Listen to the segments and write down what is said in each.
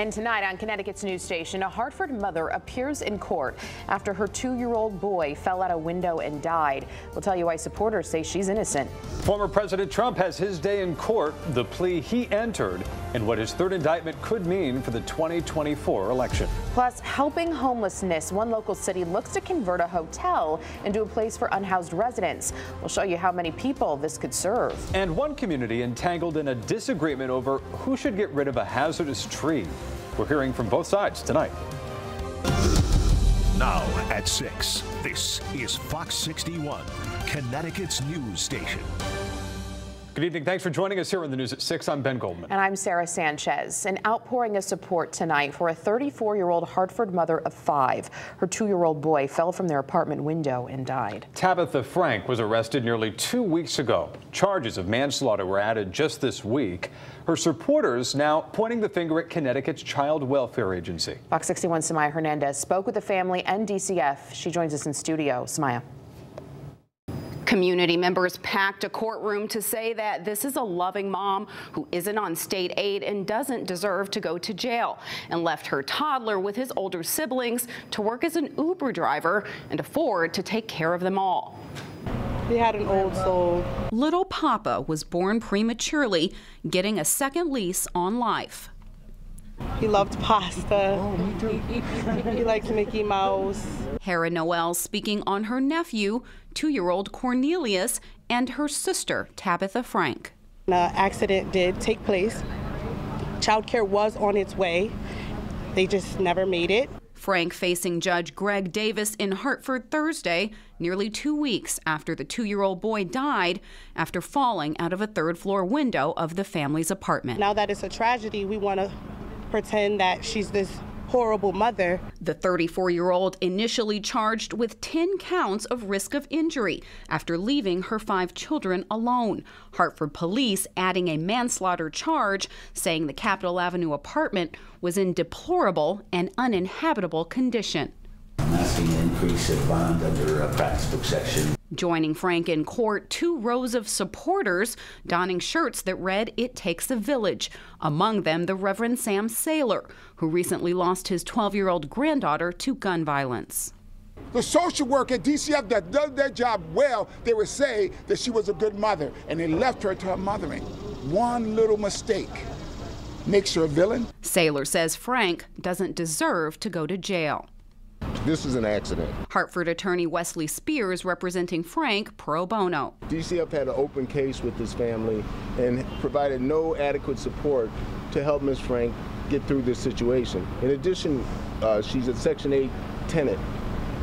And tonight on Connecticut's news station, a Hartford mother appears in court after her 2-year-old boy fell out a window and died. We'll tell you why supporters say she's innocent. Former President Trump has his day in court, the plea he entered, and what his third indictment could mean for the 2024 election. Plus, helping homelessness. One local city looks to convert a hotel into a place for unhoused residents. We'll show you how many people this could serve. And one community entangled in a disagreement over who should get rid of a hazardous tree. We're hearing from both sides tonight. Now at 6, this is Fox 61, Connecticut's news station. Good evening. Thanks for joining us here on the news at 6. I'm Ben Goldman. And I'm Sarah Sanchez. An outpouring of support tonight for a 34-year-old Hartford mother of 5. Her 2-year-old boy fell from their apartment window and died. Tabitha Frank was arrested nearly 2 weeks ago. Charges of manslaughter were added just this week. Her supporters now pointing the finger at Connecticut's Child Welfare Agency. Fox 61's Samaya Hernandez spoke with the family and DCF. She joins us in studio. Samaya. Community members packed a courtroom to say that this is a loving mom who isn't on state aid and doesn't deserve to go to jail, and left her toddler with his older siblings to work as an Uber driver and afford to take care of them all. He had an old soul. Little Papa was born prematurely, getting a second lease on life. He loved pasta. Oh, me too. He liked Mickey Mouse. Hera Noel speaking on her nephew, 2-year-old Cornelius, and her sister, Tabitha Frank. An accident did take place. Child care was on its way. They just never made it. Frank facing Judge Greg Davis in Hartford Thursday, nearly 2 weeks after the 2-year-old boy died after falling out of a third-floor window of the family's apartment. Now that it's a tragedy, we want to pretend that she's this horrible mother. The 34-year-old initially charged with 10 counts of risk of injury after leaving her 5 children alone. Hartford police adding a manslaughter charge, saying the Capitol Avenue apartment was in deplorable and uninhabitable condition. I'm asking an increase of bond under a practice book section. Joining Frank in court, 2 rows of supporters donning shirts that read, "It takes a village." Among them, the Reverend Sam Saylor, who recently lost his 12-year-old granddaughter to gun violence. The social worker at DCF that does their job well, they would say that she was a good mother, and they left her to her mothering. One little mistake makes her a villain. Saylor says Frank doesn't deserve to go to jail. This is an accident. Hartford attorney Wesley Spears representing Frank pro bono. DCF had an open case with this family and provided no adequate support to help Ms. Frank get through this situation. In addition, she's a Section 8 tenant.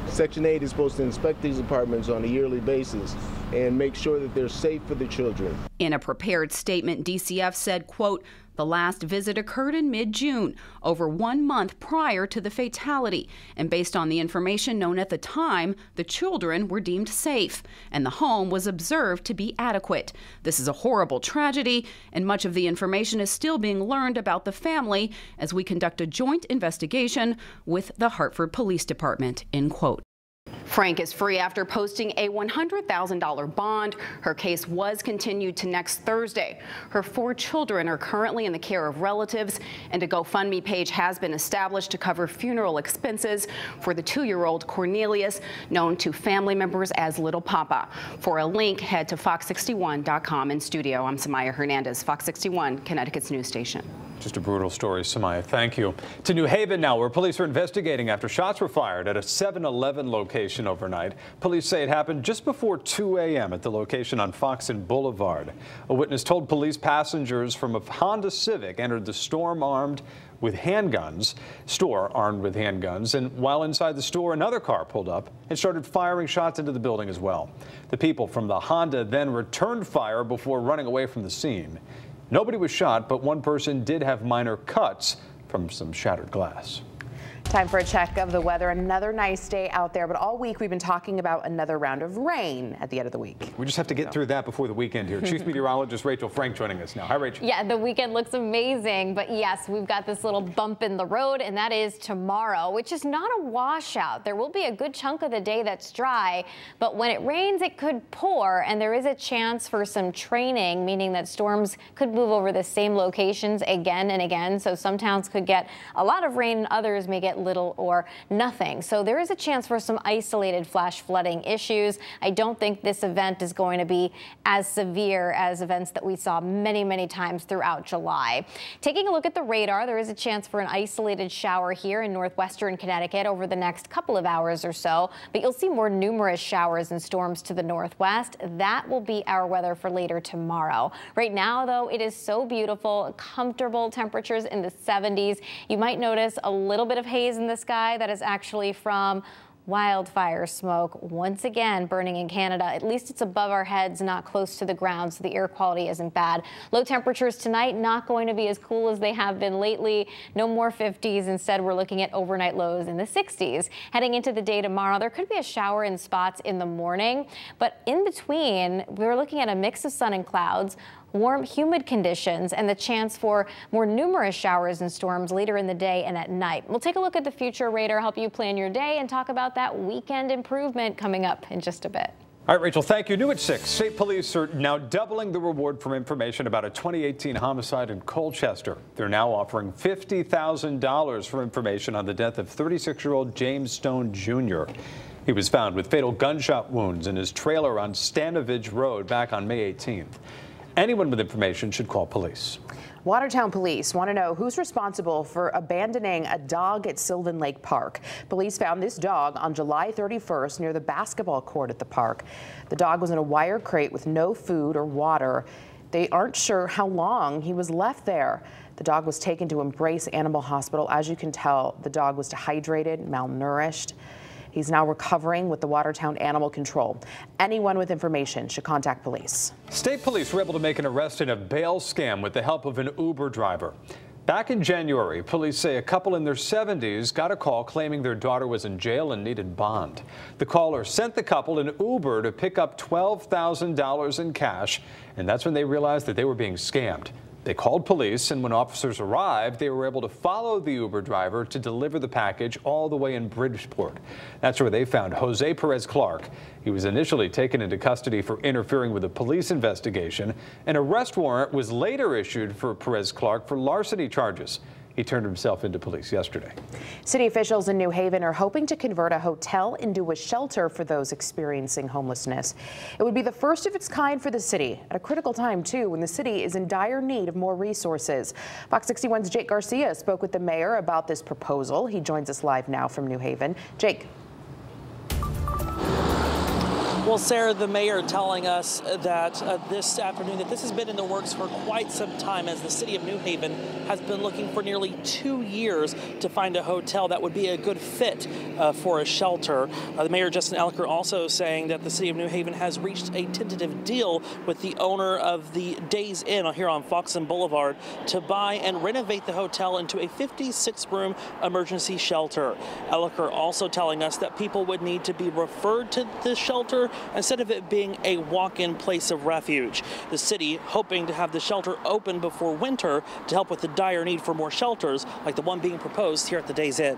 Section 8 is supposed to inspect these apartments on a yearly basis and make sure that they're safe for the children. In a prepared statement, DCF said, quote, "The last visit occurred in mid-June, over 1 month prior to the fatality, and based on the information known at the time, the children were deemed safe, and the home was observed to be adequate. This is a horrible tragedy, and much of the information is still being learned about the family as we conduct a joint investigation with the Hartford Police Department," end quote. Frank is free after posting a $100,000 bond. Her case was continued to next Thursday. Her 4 children are currently in the care of relatives, and a GoFundMe page has been established to cover funeral expenses for the 2-year-old Cornelius, known to family members as Little Papa. For a link, head to fox61.com. In studio, I'm Samaya Hernandez, Fox 61, Connecticut's news station. Just a brutal story, Samaya. Thank you. To New Haven now, where police are investigating after shots were fired at a 7-Eleven location overnight. Police say it happened just before 2 a.m. at the location on Fox and Boulevard. A witness told police passengers from a Honda Civic entered the store armed with handguns, and while inside the store, another car pulled up and started firing shots into the building as well. The people from the Honda then returned fire before running away from the scene. Nobody was shot, but one person did have minor cuts from some shattered glass. Time for a check of the weather. Another nice day out there, but all week we've been talking about another round of rain at the end of the week. We just have to get through that before the weekend here. Chief Meteorologist Rachel Frank joining us now. Hi, Rachel. Yeah, the weekend looks amazing, but yes, we've got this little bump in the road, and that is tomorrow, which is not a washout. There will be a good chunk of the day that's dry, but when it rains, it could pour, and there is a chance for some training, meaning that storms could move over the same locations again and again. So some towns could get a lot of rain, and others may get little or nothing. So there is a chance for some isolated flash flooding issues. I don't think this event is going to be as severe as events that we saw many times throughout July. Taking a look at the radar, there is a chance for an isolated shower here in northwestern Connecticut over the next couple of hours or so, but you'll see more numerous showers and storms to the northwest. That will be our weather for later tomorrow. Right now, though, it is so beautiful, comfortable temperatures in the 70s. You might notice a little bit of haze in the sky. That is actually from wildfire smoke once again burning in Canada. At least it's above our heads, not close to the ground, so the air quality isn't bad. Low temperatures tonight, not going to be as cool as they have been lately. No more 50s. Instead, we're looking at overnight lows in the 60s. Heading into the day tomorrow, there could be a shower in spots in the morning, but in between, we're looking at a mix of sun and clouds, warm, humid conditions, and the chance for more numerous showers and storms later in the day and at night. We'll take a look at the future radar, help you plan your day, and talk about that weekend improvement coming up in just a bit. All right, Rachel, thank you. New at 6, state police are now doubling the reward for information about a 2018 homicide in Colchester. They're now offering $50,000 for information on the death of 36-year-old James Stone Jr. He was found with fatal gunshot wounds in his trailer on Stanovich Road back on May 18th. Anyone with information should call police. Watertown police want to know who's responsible for abandoning a dog at Sylvan Lake Park. Police found this dog on July 31st near the basketball court at the park. The dog was in a wire crate with no food or water. They aren't sure how long he was left there. The dog was taken to Embrace Animal Hospital. As you can tell, the dog was dehydrated, malnourished. He's now recovering with the Watertown Animal Control. Anyone with information should contact police. State police were able to make an arrest in a bail scam with the help of an Uber driver. Back in January, police say a couple in their 70s got a call claiming their daughter was in jail and needed bond. The caller sent the couple an Uber to pick up $12,000 in cash, and that's when they realized that they were being scammed. They called police, and when officers arrived, they were able to follow the Uber driver to deliver the package all the way in Bridgeport. That's where they found Jose Perez Clark. He was initially taken into custody for interfering with a police investigation. An arrest warrant was later issued for Perez Clark for larceny charges. He turned himself into police yesterday. City officials in New Haven are hoping to convert a hotel into a shelter for those experiencing homelessness. It would be the first of its kind for the city at a critical time, too, when the city is in dire need of more resources. Fox 61's Jake Garcia spoke with the mayor about this proposal. He joins us live now from New Haven. Jake. Well, Sarah, the mayor telling us that this afternoon that this has been in the works for quite some time, as the city of New Haven has been looking for nearly 2 years to find a hotel that would be a good fit for a shelter. The mayor, Justin Elliker, also saying that the city of New Haven has reached a tentative deal with the owner of the Days Inn here on Foxen Boulevard to buy and renovate the hotel into a 56-room emergency shelter. Elliker also telling us that people would need to be referred to this shelter instead of it being a walk-in place of refuge. The city hoping to have the shelter open before winter to help with the dire need for more shelters like the one being proposed here at the Days Inn.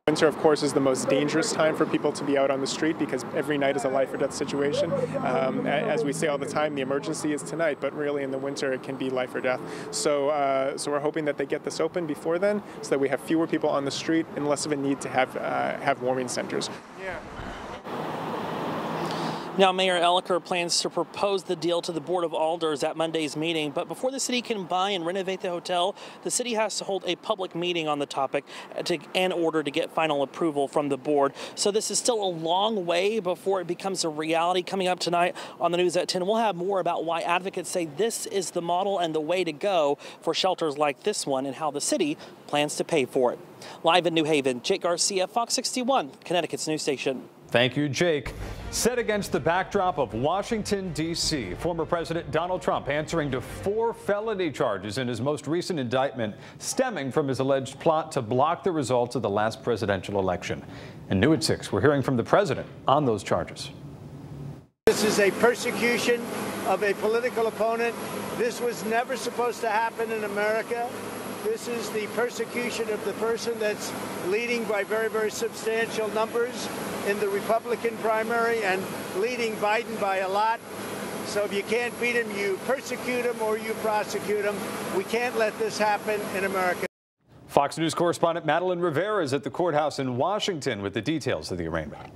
Winter, of course, is the most dangerous time for people to be out on the street because every night is a life or death situation. As we say all the time, the emergency is tonight, but really in the winter it can be life or death. So we're hoping that they get this open before then so that we have fewer people on the street and less of a need to have warming centers. Yeah. Now, Mayor Elliker plans to propose the deal to the Board of Alders at Monday's meeting, but before the city can buy and renovate the hotel, the city has to hold a public meeting on the topic in order to get final approval from the board. So this is still a long way before it becomes a reality. Coming up tonight on the news at 10, we'll have more about why advocates say this is the model and the way to go for shelters like this one and how the city plans to pay for it. Live in New Haven, Jake Garcia, Fox 61, Connecticut's news station. Thank you, Jake. Set against the backdrop of Washington, D.C., former President Donald Trump answering to 4 felony charges in his most recent indictment, stemming from his alleged plot to block the results of the last presidential election. And new at 6, we're hearing from the president on those charges. This is a persecution of a political opponent. This was never supposed to happen in America. This is the persecution of the person that's leading by very, very substantial numbers in the Republican primary and leading Biden by a lot. So if you can't beat him, you persecute him or you prosecute him. We can't let this happen in America. Fox News correspondent Madeline Rivera is at the courthouse in Washington with the details of the arraignment.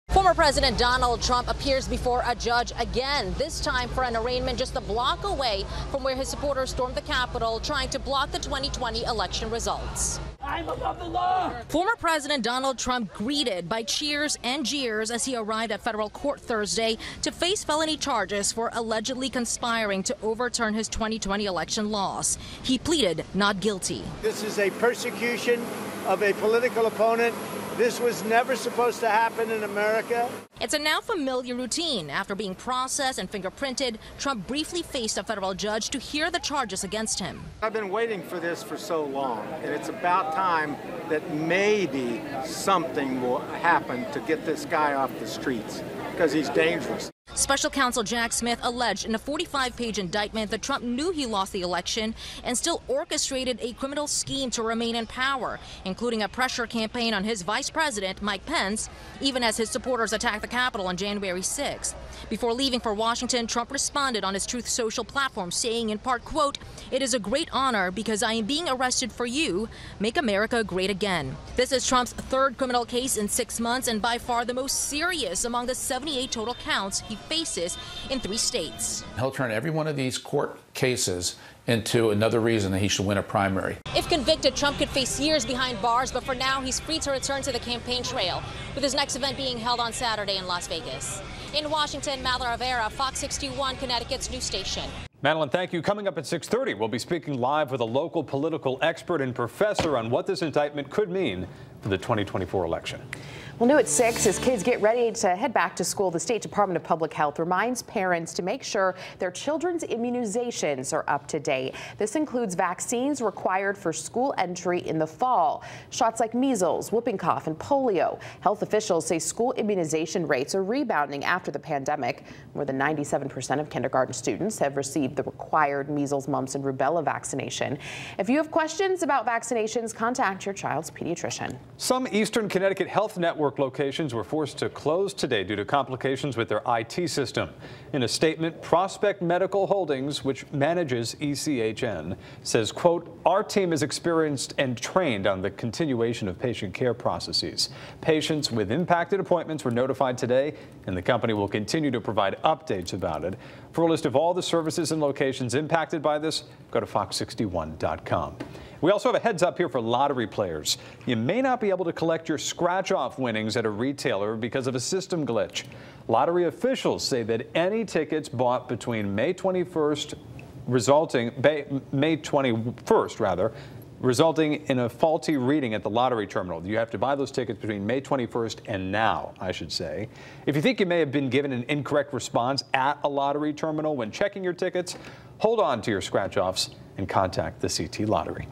Former President Donald Trump appears before a judge again, this time for an arraignment just a block away from where his supporters stormed the Capitol trying to block the 2020 election results. I'm above the law. Former President Donald Trump greeted by cheers and jeers as he arrived at federal court Thursday to face felony charges for allegedly conspiring to overturn his 2020 election loss. He pleaded not guilty. This is a persecution of a political opponent. This was never supposed to happen in America. It's a now familiar routine. After being processed and fingerprinted, Trump briefly faced a federal judge to hear the charges against him. I've been waiting for this for so long, and it's about time that maybe something will happen to get this guy off the streets, because he's dangerous. Special counsel Jack Smith alleged in a 45-page indictment that Trump knew he lost the election and still orchestrated a criminal scheme to remain in power, including a pressure campaign on his vice president, Mike Pence, even as his supporters attacked the Capitol on January 6th. Before leaving for Washington, Trump responded on his Truth Social platform, saying in part, quote, "It is a great honor because I am being arrested for you. Make America great again." This is Trump's 3rd criminal case in 6 months and by far the most serious among the 78 total counts he faces in 3 states. He'll turn every one of these court cases into another reason that he should win a primary. If convicted, Trump could face years behind bars, but for now, he's free to return to the campaign trail, with his next event being held on Saturday in Las Vegas. In Washington, Madeline Rivera, Fox 61, Connecticut's news station. Madeline, thank you. Coming up at 6:30, we'll be speaking live with a local political expert and professor on what this indictment could mean for the 2024 election. Well, new at 6, as kids get ready to head back to school, the State Department of Public Health reminds parents to make sure their children's immunizations are up to date. This includes vaccines required for school entry in the fall. Shots like measles, whooping cough, and polio. Health officials say school immunization rates are rebounding after the pandemic. More than 97% of kindergarten students have received the required measles, mumps, and rubella vaccination. If you have questions about vaccinations, contact your child's pediatrician. Some Eastern Connecticut health network locations were forced to close today due to complications with their IT system. In a statement, Prospect Medical Holdings, which manages ECHN, says, quote, "Our team is experienced and trained on the continuation of patient care processes. Patients with impacted appointments were notified today, and the company will continue to provide updates about it. For a list of all the services and locations impacted by this, go to fox61.com. We also have a heads up here for lottery players. You may not be able to collect your scratch-off winnings at a retailer because of a system glitch. Lottery officials say that any tickets bought between May 21st, resulting in a faulty reading at the lottery terminal. You have to buy those tickets between May 21st and now, I should say. If you think you may have been given an incorrect response at a lottery terminal when checking your tickets, hold on to your scratch-offs and contact the CT Lottery.